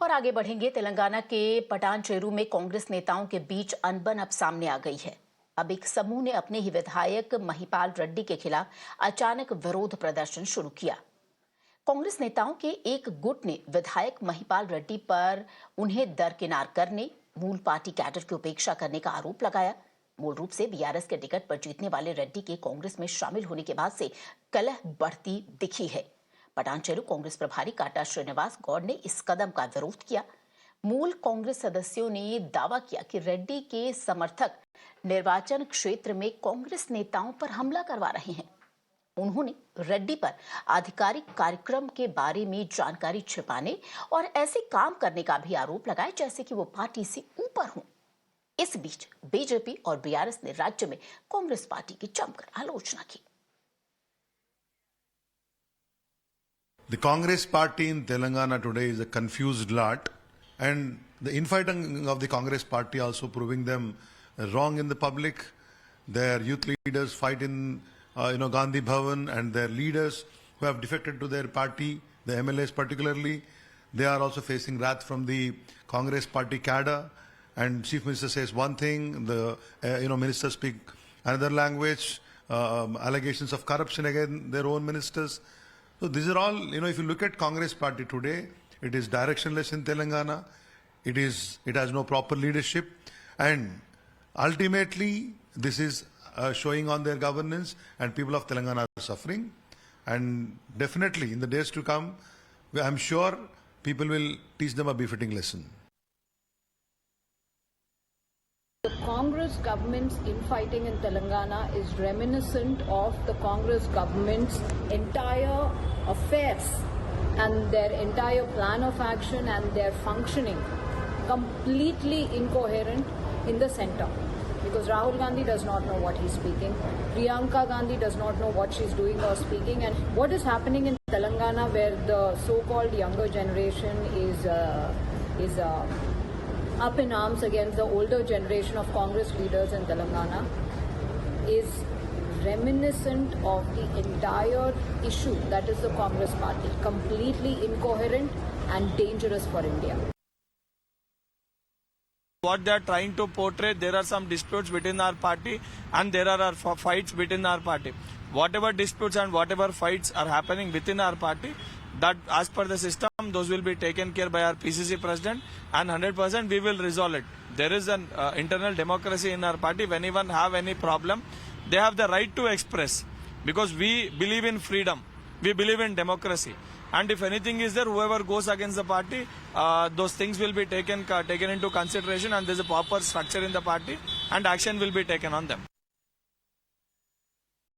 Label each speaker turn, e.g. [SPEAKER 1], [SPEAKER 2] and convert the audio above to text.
[SPEAKER 1] और आगे बढ़ेंगे। तेलंगाना के पटानचेरू में कांग्रेस नेताओं के बीच अनबन अब सामने आ गई है। अब एक समूह ने अपने ही विधायक महिपाल रेड्डी के खिलाफ अचानक विरोध प्रदर्शन शुरू किया। कांग्रेस नेताओं के एक गुट ने विधायक महिपाल रेड्डी पर उन्हें दरकिनार करने, मूल पार्टी कैडर की उपेक्षा करने का आरोप लगाया। मूल रूप से बीआरएस के टिकट पर जीतने वाले रेड्डी के कांग्रेस में शामिल होने के बाद से कलह बढ़ती दिखी है। पटानचेरू कांग्रेस प्रभारी काटा श्रीनिवास गौड़ ने इस कदम का विरोध किया। मूल कांग्रेस सदस्यों ने दावा किया कि रेड्डी के समर्थक निर्वाचन क्षेत्र में कांग्रेस नेताओं पर हमला करवा रहे हैं। उन्होंने रेड्डी पर आधिकारिक कार्यक्रम के बारे में जानकारी छिपाने और ऐसे काम करने का भी आरोप लगाया जैसे कि वो पार्टी से ऊपर हों। इस बीच बीजेपी और बीआरएस ने राज्य में कांग्रेस पार्टी की जमकर आलोचना की।
[SPEAKER 2] The Congress party in Telangana today is a confused lot, and the infighting of the Congress party also proving them wrong in the public. Their youth leaders fight in Gandhi Bhavan, and their leaders who have defected to their party, the MLAs particularly, they are also facing wrath from the Congress party cadre. And Chief Minister says one thing, the ministers speak another language, allegations of corruption against their own ministers. So these are all, if you look at Congress party today, it is directionless in Telangana. It has no proper leadership, and ultimately this is showing on their governance, and people of Telangana are suffering. And definitely in the days to come, I'm sure people will teach them a befitting lesson.
[SPEAKER 3] The Congress government's infighting in Telangana is reminiscent of the Congress government's entire affairs and their entire plan of action and their functioning completely incoherent in the center. Because Rahul Gandhi does not know what he's speaking. Priyanka Gandhi does not know what she's doing or speaking. And what is happening in Telangana, where the so-called younger generation is up in arms against the older generation of Congress leaders in Telangana, is reminiscent of the entire issue that is the Congress party, completely incoherent and dangerous for India.
[SPEAKER 4] What they are trying to portray, there are some disputes within our party and there are fights within our party. Whatever disputes and whatever fights are happening within our party, that as per the system, those will be taken care by our PCC president, and 100% we will resolve it. There is an internal democracy in our party. When anyone have any problem, they have the right to express, because we believe in freedom, we believe in democracy. And if anything is there, whoever goes against the party, those things will be taken into consideration, and there's a proper structure in the party and action will be taken on them.